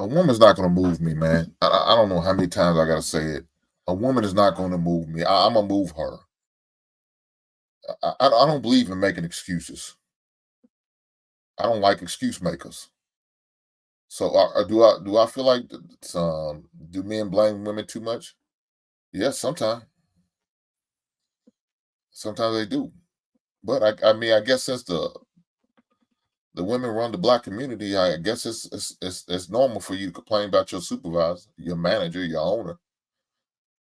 A woman's not going to move me, man. I don't know how many times I got to say it. A woman is not going to move me. I'm going to move her. I don't believe in making excuses. I don't like excuse makers. So do I feel like do men blame women too much? Yes, sometimes. Sometimes they do. But I mean, I guess since the women run the black community, I guess it's normal for you to complain about your supervisor, your manager, your owner,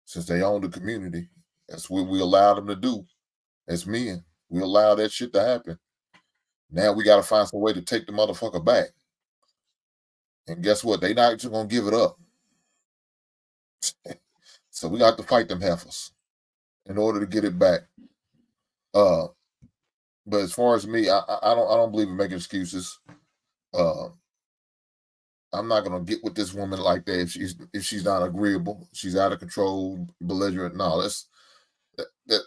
since they own the community. That's what we allow them to do as men. We allow that shit to happen. Now we got to find some way to take the motherfucker back. And guess what? They not just gonna give it up. So we got to fight them heifers in order to get it back. Uh, but as far as me, I don't believe in making excuses. Uh, I'm not gonna get with this woman like that if she's not agreeable. She's out of control, belligerent. No, that's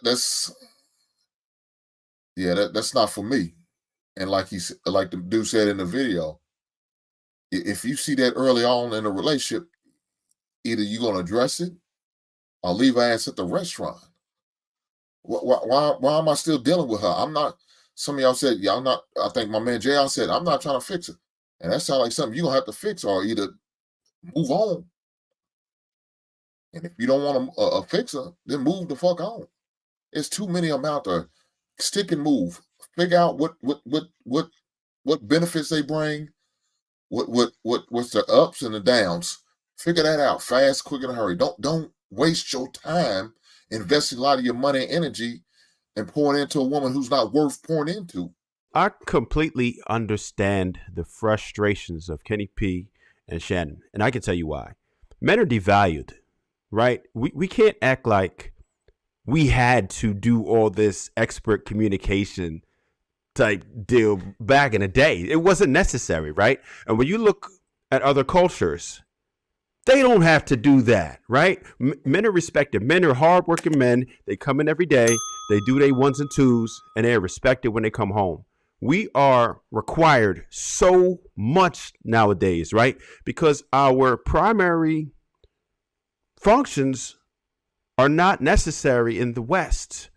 that's not for me. And like the dude said in the video, if you see that early on in a relationship, either you're gonna address it or leave her ass at the restaurant. Why am I still dealing with her? I'm not. Some of y'all said, yeah, I'm not. I think my man JR said, I'm not trying to fix her. And that sounds like something you're gonna have to fix or either move on. And if you don't want to fix her, then move the fuck on. It's too many of them out there. Stick and move. Figure out what benefits they bring. What's the ups and the downs. Figure that out fast, quick, and hurry. Don't waste your time investing a lot of your money and energy and pouring into a woman who's not worth pouring into. I completely understand the frustrations of Kenny P and Shannon, and I can tell you why. Men are devalued, right? We can't act like we had to do all this expert communication type deal back in the day. It wasn't necessary, right? And when you look at other cultures, they don't have to do that, right? Men are respected. Men are hardworking men. They come in every day. They do their ones and twos, and they're respected when they come home. We are required so much nowadays, right? Because our primary functions are not necessary in the West.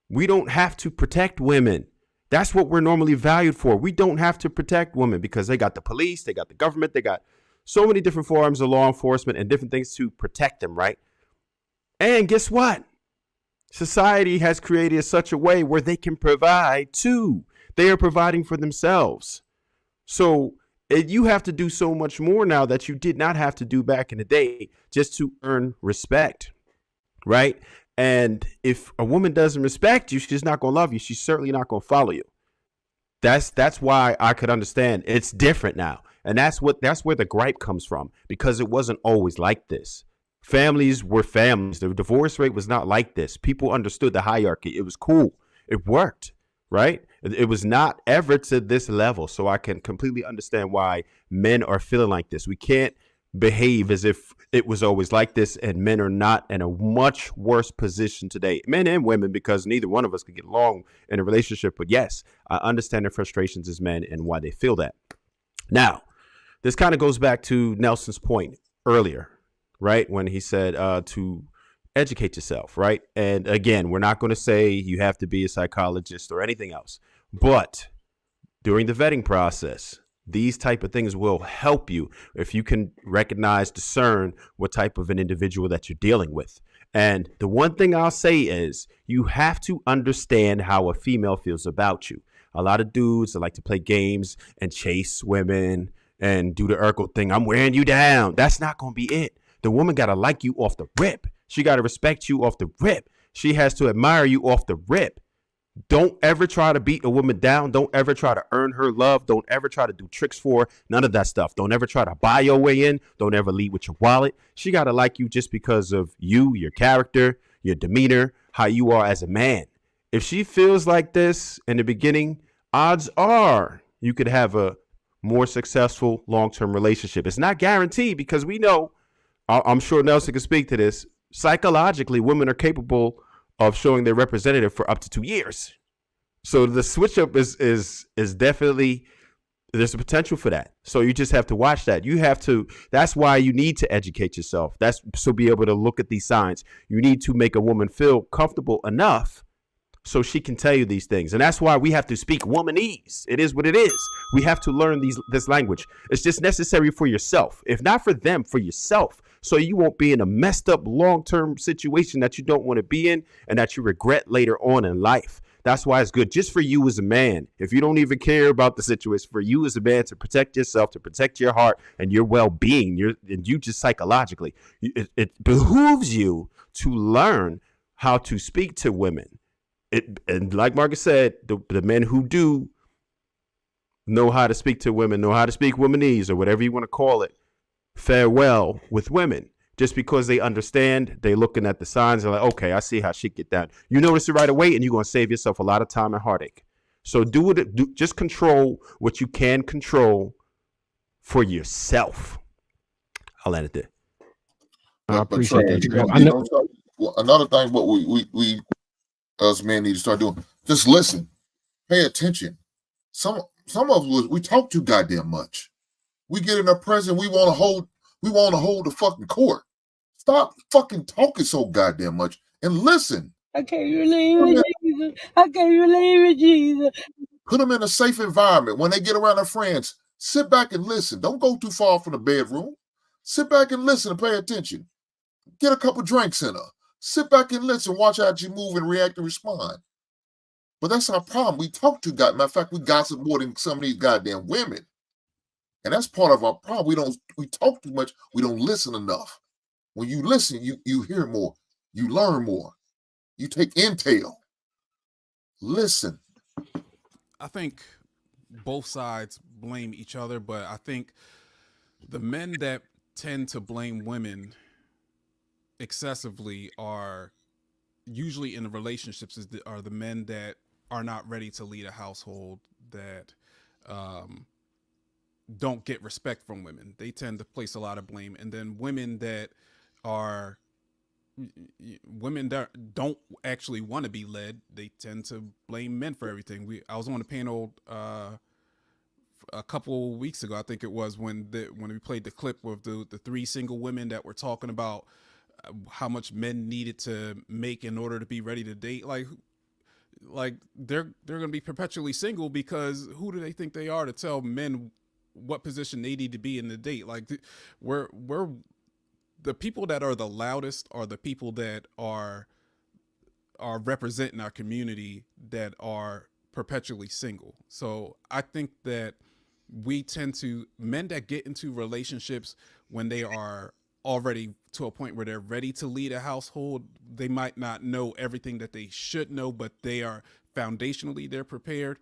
We don't have to protect women. That's what we're normally valued for. We don't have to protect women because they got the police, they got the government, they got so many different forms of law enforcement and different things to protect them, right? And guess what? Society has created such a way where they can provide too. They are providing for themselves. So you have to do so much more now that you did not have to do back in the day just to earn respect, right? And if a woman doesn't respect you, she's not going to love you. She's certainly not going to follow you. That's why I could understand it's different now. And that's where the gripe comes from, because it wasn't always like this. Families were families. The divorce rate was not like this. People understood the hierarchy. It was cool. It worked, right? It was not ever to this level. So I can completely understand why men are feeling like this. We can't behave as if it was always like this, and men are not in a much worse position today, men and women, because neither one of us could get along in a relationship. But yes, I understand their frustrations as men and why they feel that. Now, this kind of goes back to Nelson's point earlier, right? When he said to educate yourself, right? And again, we're not going to say you have to be a psychologist or anything else, but during the vetting process, these type of things will help you if you can recognize, discern what type of an individual that you're dealing with. And the one thing I'll say is you have to understand how a female feels about you. A lot of dudes that like to play games and chase women and do the Urkel thing. I'm wearing you down. That's not going to be it. The woman got to like you off the rip. She got to respect you off the rip. She has to admire you off the rip. Don't ever try to beat a woman down. Don't ever try to earn her love. Don't ever try to do tricks for her. None of that stuff. Don't ever try to buy your way in. Don't ever lead with your wallet. She got to like you just because of you, your character, your demeanor, how you are as a man. If she feels like this in the beginning, odds are you could have a more successful long-term relationship. It's not guaranteed because we know, I'm sure Nelson can speak to this, psychologically, women are capable of showing their representative for up to 2 years. So the switch up is definitely There's a potential for that. So you just have to watch that. You have to, that's why you need to educate yourself. That's so be able to look at these signs. You need to make a woman feel comfortable enough so she can tell you these things. And that's why we have to speak womanese. It is what it is. We have to learn this language. It's just necessary for yourself. If not for them, for yourself. So you won't be in a messed up long-term situation that you don't want to be in and that you regret later on in life. That's why it's good just for you as a man. If you don't even care about the situation, for you as a man to protect yourself, to protect your heart and your well-being, and you just psychologically, it behooves you to learn how to speak to women. And like Marcus said, the men who do know how to speak to women, know how to speak womanese or whatever you want to call it, fare well with women. Just because they understand, they looking at the signs, they're like, okay, I see how she get down. You notice it right away, and you're going to save yourself a lot of time and heartache. So just control what you can control for yourself. I'll let it there. I appreciate that. Another thing, what we us men need to start doing, just listen, pay attention. Some of us, we talk too goddamn much. We get in a present, we want to hold the fucking court. Stop fucking talking so goddamn much and listen. I can't relate with Jesus. I can't relate with Jesus. Put them in a safe environment. When they get around their friends, sit back and listen. Don't go too far from the bedroom. Sit back and listen and pay attention. Get a couple drinks in her. Sit back and listen. Watch how she move and react and respond. But that's our problem. We talk too goddamn. Matter of fact, we gossip more than some of these goddamn women. And that's part of our problem. We talk too much. We don't listen enough. When you listen, you hear more. You learn more. You take intel. Listen. I think both sides blame each other, but I think the men that tend to blame women excessively are usually in the relationships are the men that are not ready to lead a household, that don't get respect from women. They tend to place a lot of blame. And then women that don't actually want to be led, they tend to blame men for everything. I was on a panel a couple weeks ago, I think it was, when we played the clip with the three single women that were talking about how much men needed to make in order to be ready to date. Like they're going to be perpetually single because who do they think they are to tell men what position they need to be in the date? Like we're the people that are the loudest are the people that are representing our community that are perpetually single. So I think that we tend to, men that get into relationships when they are already to a point where they're ready to lead a household, they might not know everything that they should know, but they are foundationally, they're prepared.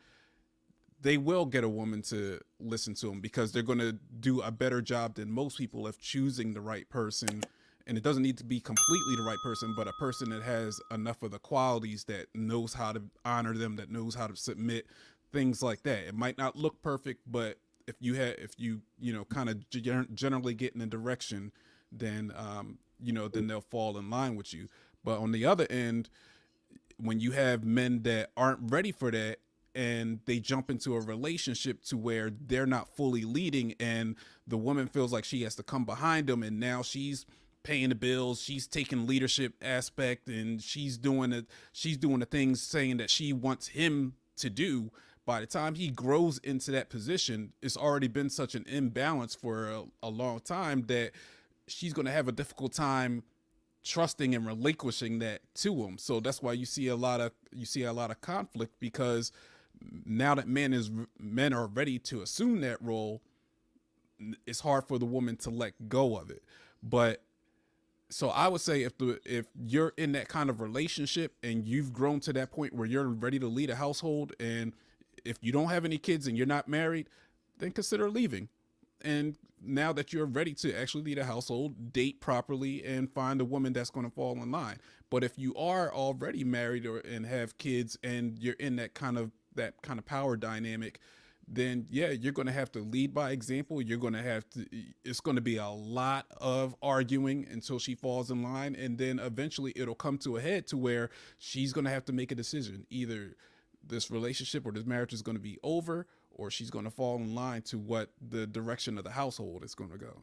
They will get a woman to listen to them because they're going to do a better job than most people of choosing the right person. And it doesn't need to be completely the right person, but a person that has enough of the qualities, that knows how to honor them, that knows how to submit, things like that. It might not look perfect, but if you kind of generally get in a direction, then then they'll fall in line with you. But on the other end, when you have men that aren't ready for that, and they jump into a relationship to where they're not fully leading, and the woman feels like she has to come behind them, and now she's paying the bills, she's taking leadership aspect, and she's doing the things saying that she wants him to do. By the time he grows into that position, it's already been such an imbalance for a long time that she's going to have a difficult time trusting and relinquishing that to him. So that's why you see a lot of conflict, because now that men are ready to assume that role, it's hard for the woman to let go of it. But so I would say if you're in that kind of relationship and you've grown to that point where you're ready to lead a household, and if you don't have any kids and you're not married, then consider leaving. And now that you're ready to actually lead a household, date properly and find a woman that's going to fall in line. But if you are already married and have kids and you're in that kind of power dynamic, then yeah, you're going to have to lead by example. It's going to be a lot of arguing until she falls in line. And then eventually it'll come to a head to where she's going to have to make a decision. Either this relationship or this marriage is going to be over, or she's going to fall in line to what the direction of the household is going to go.